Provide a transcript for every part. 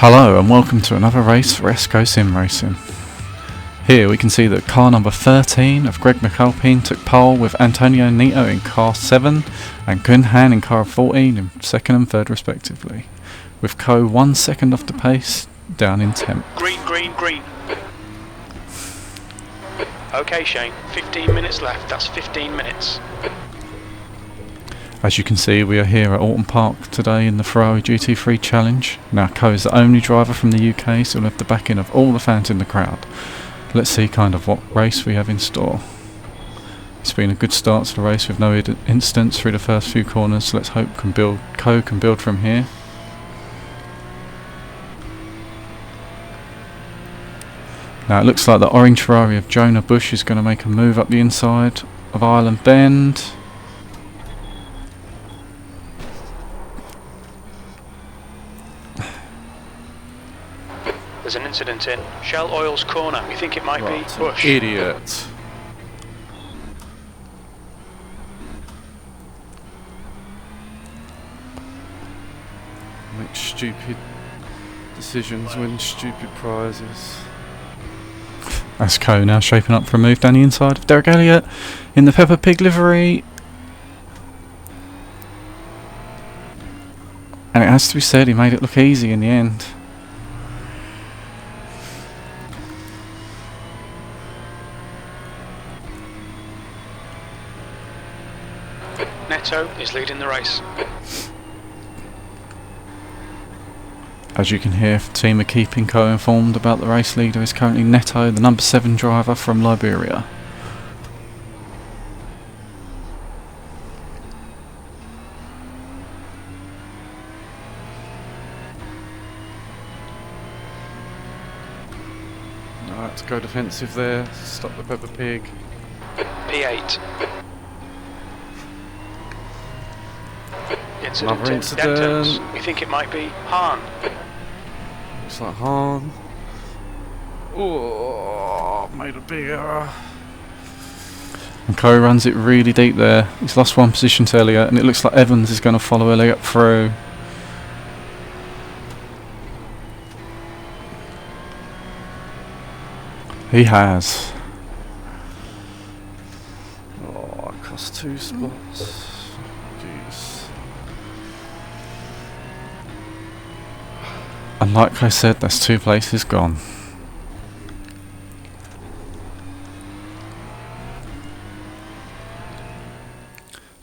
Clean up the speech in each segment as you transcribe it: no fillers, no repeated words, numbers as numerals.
Hello and welcome to another race for Coe SIM Racing. Here we can see that car number 13 of Greg McAlpine took pole with Antonio Nito in car 7 and Gunhan in car 14 in 2nd and 3rd respectively, with Coe 1 second off the pace, down in 10th. Green, green, green. Okay Shane, 15 minutes left, that's 15 minutes. As you can see, we are here at Oulton Park today in the Ferrari GT3 Challenge. Now Coe is the only driver from the UK, so we'll have the backing of all the fans in the crowd. Let's see kind of what race we have in store. It's been a good start to the race with no incidents through the first few corners, so let's hope Coe can build from here. Now it looks like the orange Ferrari of Jonah Bush is going to make a move up the inside of Ireland Bend. There's an incident in Shell Oil's corner. We think it might be Bush. Idiot. Make stupid decisions, win stupid prizes. That's Coe now shaping up for a move down the inside of Derek Elliott in the Peppa Pig livery. And it has to be said, he made it look easy in the end. Neto is leading the race. As you can hear, the team are keeping Coe informed about the race. Leader is currently Neto, the number 7 driver from Liberia. Alright, to go defensive there, stop the Peppa Pig. P8. Another in incident. Dentons. We think it might be Hahn. Looks like Hahn. Oh, made a big error. And Coe runs it really deep there. He's lost one position to Elliott, and it looks like Evans is going to follow Elliott through. He has. Oh, it cost 2 spots. Jeez. And like I said, that's 2 places gone.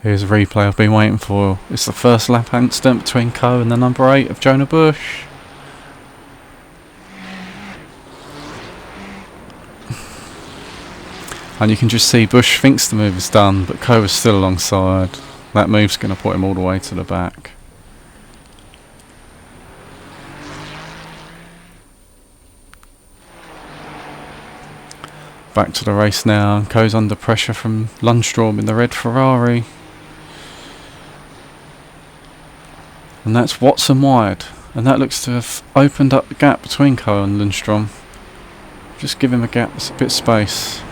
Here's a replay I've been waiting for. It's the first lap incident between Coe and the number 8 of Jonah Bush. And you can just see Bush thinks the move is done, but Coe is still alongside. That move's going to put him all the way to the back. Back to the race now, and Coe's under pressure from Lundstrom in the red Ferrari. And that's Watson wide, and that looks to have opened up the gap between Coe and Lundstrom. Just give him a gap, a bit of space.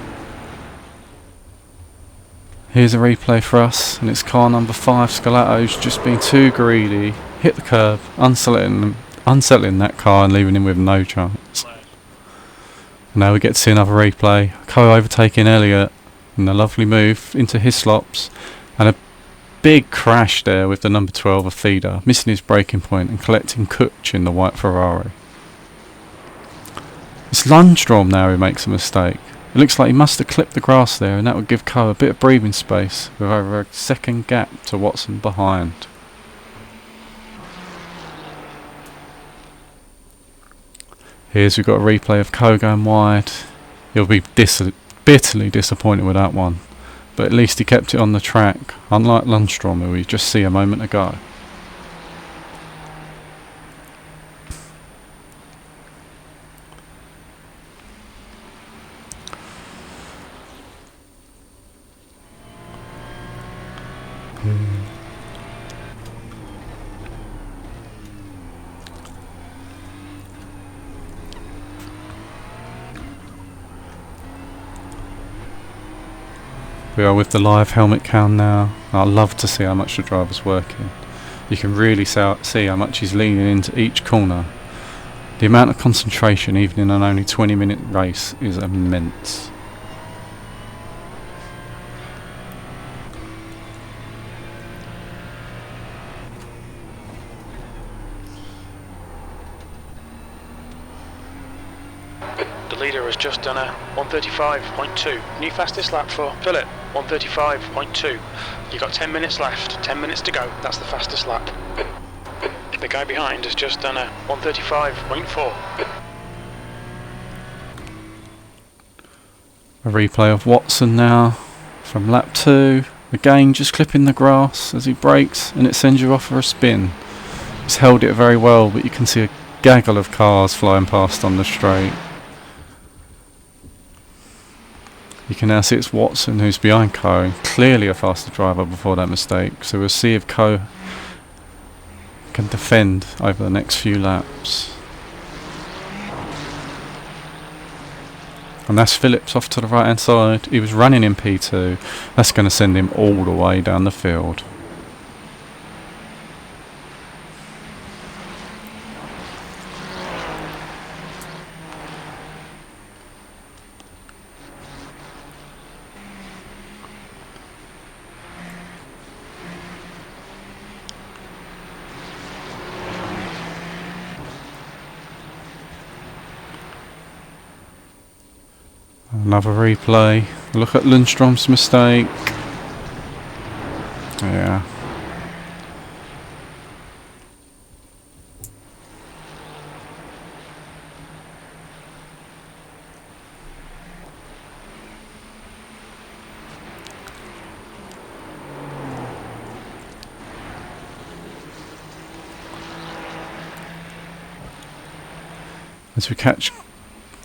Here's a replay for us, and it's car number 5, Scolato's just been too greedy, hit the curb, unsettling that car and leaving him with no chance. Now we get to see another replay. Coe overtaking Elliott in a lovely move into his slops, and a big crash there with the number 12 of Feeder, missing his braking point and collecting Kutch in the white Ferrari. It's Lundstrom now who makes a mistake. It looks like he must have clipped the grass there, and that would give Coe a bit of breathing space with over a second gap to Watson behind. Here's we've got a replay of Coe going wide. He'll be bitterly disappointed with that one, but at least he kept it on the track, unlike Lundstrom who we just see a moment ago. We are with the live helmet cam now. I love to see how much the driver's working. You can really see how much he's leaning into each corner. The amount of concentration, even in an only 20-minute race, is immense. The leader has just done a 135.2. New fastest lap for Philip, 135.2. You've got 10 minutes left, 10 minutes to go. That's the fastest lap. The guy behind has just done a 135.4. A replay of Watson now from lap 2. Again, just clipping the grass as he brakes, and it sends you off for a spin. He's held it very well, but you can see a gaggle of cars flying past on the straight. You can now see it's Watson who's behind Coe, clearly a faster driver before that mistake, so we'll see if Coe can defend over the next few laps. And that's Phillips off to the right hand side. He was running in P2. That's going to send him all the way down the field. Another replay. Look at Lundstrom's mistake. Yeah.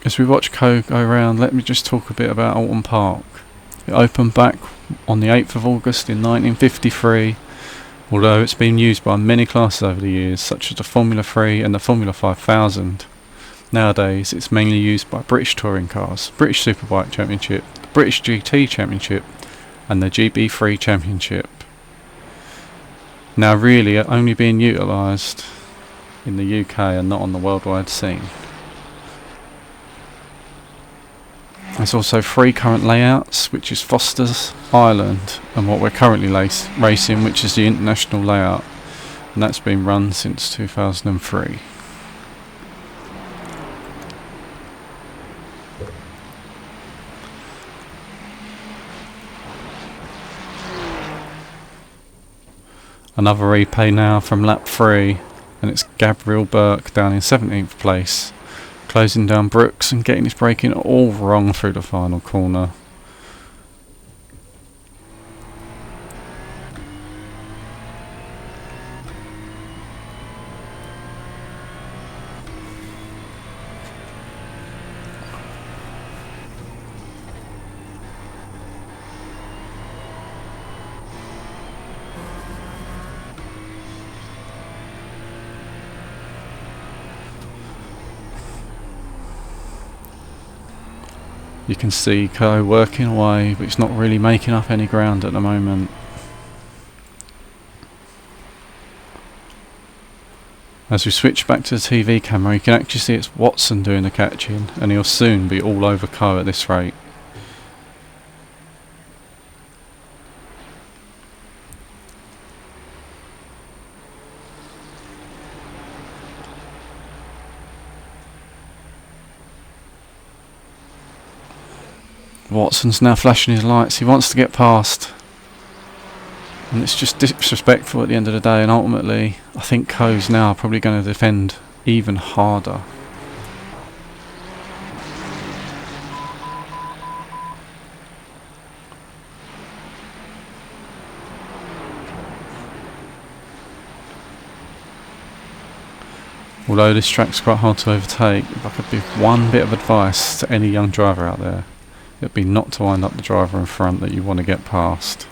As we watch Coe go around, let me just talk a bit about Oulton Park. It opened back on the 8th of August in 1953, although it's been used by many classes over the years, such as the Formula 3 and the Formula 5000. Nowadays, it's mainly used by British touring cars, British Superbike Championship, the British GT Championship, and the GB3 Championship. Now really only being utilised in the UK and not on the worldwide scene. There's also 3 current layouts, which is Foster's, Ireland, and what we're currently racing, which is the international layout, and that's been run since 2003. Another replay now from lap 3, and it's Gabriel Burke down in 17th place, closing down Brooks and getting his braking all wrong through the final corner. You can see Coe working away, but it's not really making up any ground at the moment. As we switch back to the TV camera, you can actually see it's Watson doing the catching, and he'll soon be all over Coe at this rate. Watson's now flashing his lights. He wants to get past, and it's just disrespectful at the end of the day, and ultimately I think Coe's now probably going to defend even harder. Although this track's quite hard to overtake, if I could give one bit of advice to any young driver out there, it'd be not to wind up the driver in front that you want to get past.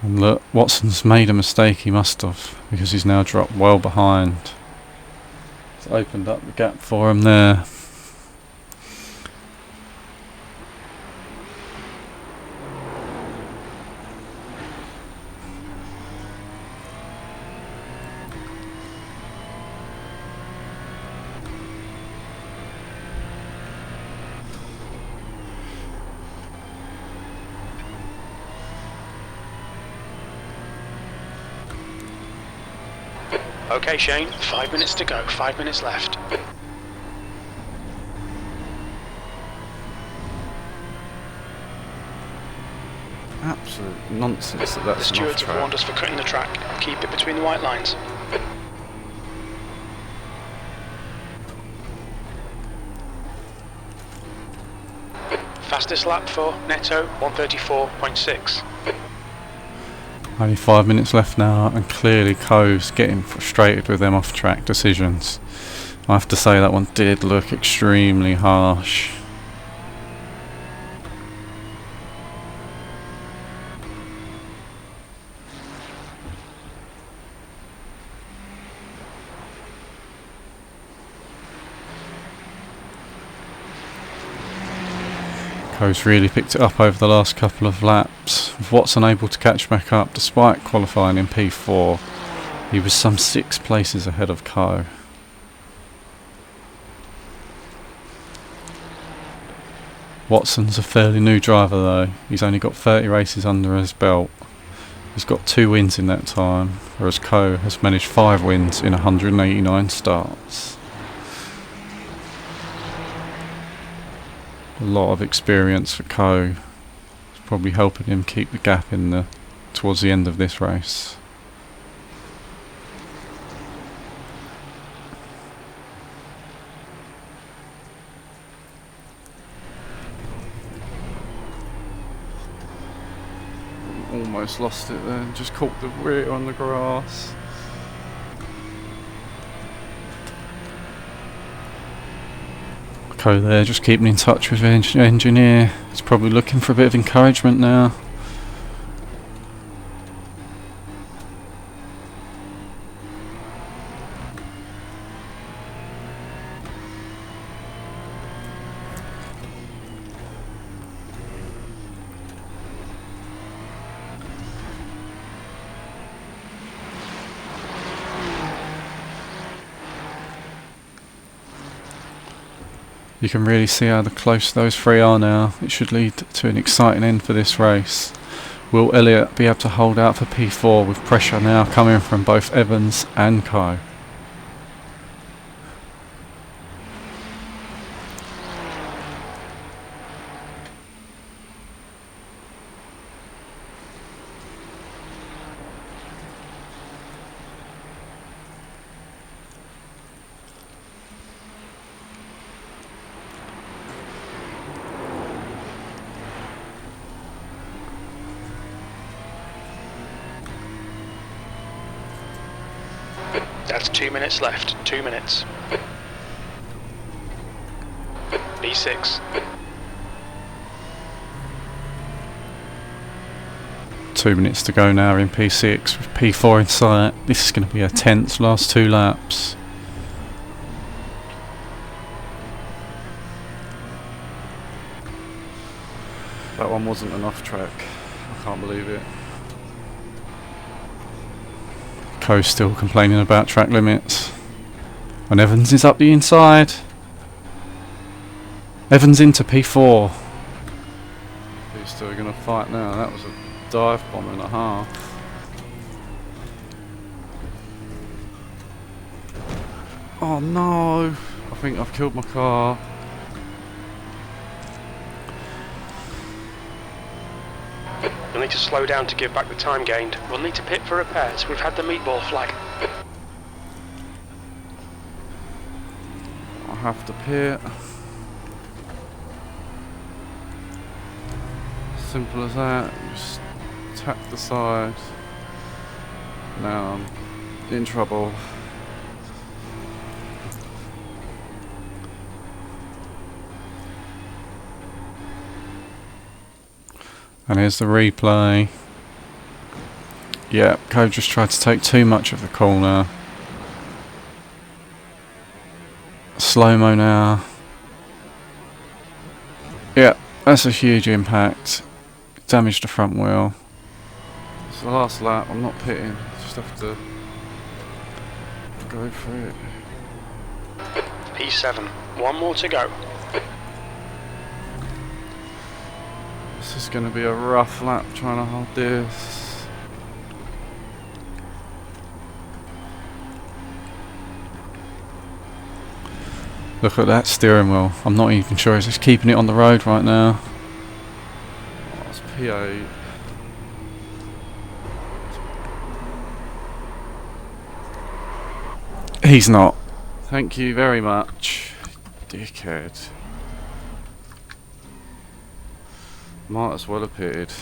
And look, Watson's made a mistake, he must have, because he's now dropped well behind. It's opened up the gap for him there. Okay, Shane, 5 minutes to go, 5 minutes left. Absolute nonsense that that's The stewards have warned us for cutting the track. Keep it between the white lines. Fastest lap for Netto, 134.6. Only 5 minutes left now, and clearly Coe's getting frustrated with them off-track decisions. I have to say that one did look extremely harsh. Coe's really picked it up over the last couple of laps, with Watson able to catch back up despite qualifying in P4. He was some 6 places ahead of Coe. Watson's a fairly new driver though. He's only got 30 races under his belt. He's got 2 wins in that time, whereas Coe has managed 5 wins in 189 starts. A lot of experience for Coe. It's probably helping him keep the gap in towards the end of this race. Almost lost it then, just caught the rear on the grass. Coe there, just keeping in touch with the engineer. He's probably looking for a bit of encouragement now. You can really see how close those 3 are now. It should lead to an exciting end for this race. Will Elliott be able to hold out for P4 with pressure now coming from both Evans and Coe? That's 2 minutes left, 2 minutes. B6. 2 minutes to go now in P6 with P4 in sight. This is going to be a tense last 2 laps. That one wasn't an off track. I can't believe it. Coe's still complaining about track limits. And Evans is up the inside. Evans into P4. He's still going to fight now. That was a dive bomb and a half. Oh no! I think I've killed my car. We'll need to slow down to give back the time gained. We'll need to pit for repairs. We've had the meatball flag. I have to pit. Simple as that. Just tap the side. Now I'm in trouble. And here's the replay. Yeah, Coe just tried to take too much of the corner. slow-mo now. Yeah, that's a huge impact. Damaged the front wheel. It's the last lap, I'm not pitting, just have to go for it. P7, one more to go. This is going to be a rough lap trying to hold this. Look at that steering wheel. I'm not even sure it's keeping it on the road right now. Oh, it's P8. He's not. Thank you very much, dickhead. Might as well have pitted.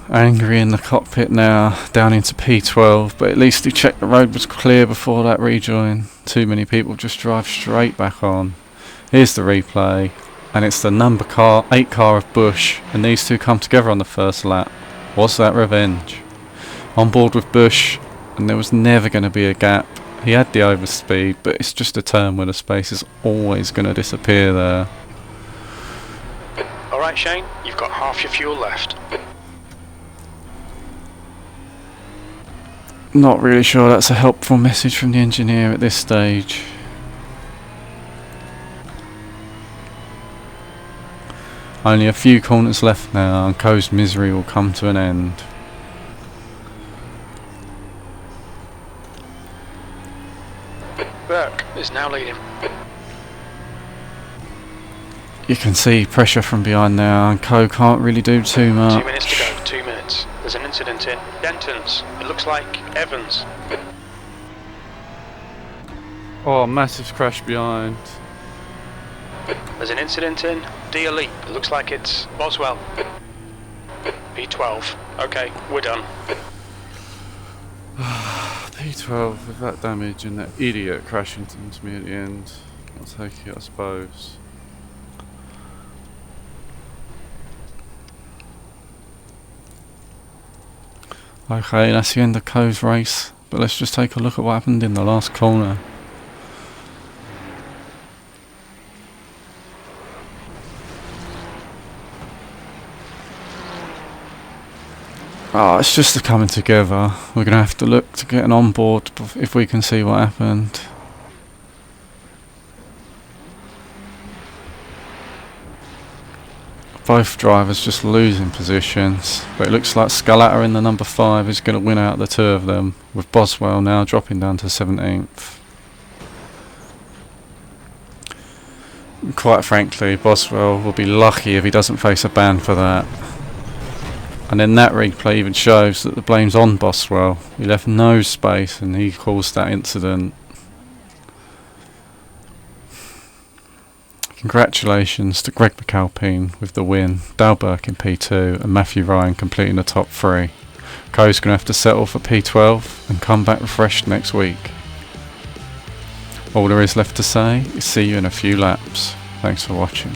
Angry in the cockpit now, down into P12, but at least he checked the road was clear before that rejoin. Too many people just drive straight back on. Here's the replay, and it's the number 8 car of Bush, and these two come together on the first lap. Was that revenge? On board with Bush, and there was never going to be a gap. He had the overspeed, but it's just a turn where the space is always going to disappear there. Alright Shane, you've got half your fuel left. Not really sure that's a helpful message from the engineer at this stage. Only a few corners left now and Coe's misery will come to an end. Burke is now leading. You can see pressure from behind now and Coe can't really do too much. 2 minutes to go, 2 minutes. There's an incident in Denton's. It looks like Evans. Oh, massive crash behind. There's an incident in Leap. It looks like it's Boswell. P12. Okay, we're done. P12 with that damage and that idiot crashing into me at the end. I'll take it, I suppose. Okay, that's the end of Coe's race, but let's just take a look at what happened in the last corner. Oh, it's just the coming together. We're going to have to look to get an onboard if we can see what happened. Both drivers just losing positions, but it looks like Scalata in the number 5 is going to win out the two of them, with Boswell now dropping down to 17th. Quite frankly, Boswell will be lucky if he doesn't face a ban for that. And then that replay even shows that the blame's on Boswell. He left no space and he caused that incident. Congratulations to Greg McAlpine with the win, Dale Burke in P2 and Matthew Ryan completing the top 3. Coe's going to have to settle for P12 and come back refreshed next week. All there is left to say is see you in a few laps. Thanks for watching.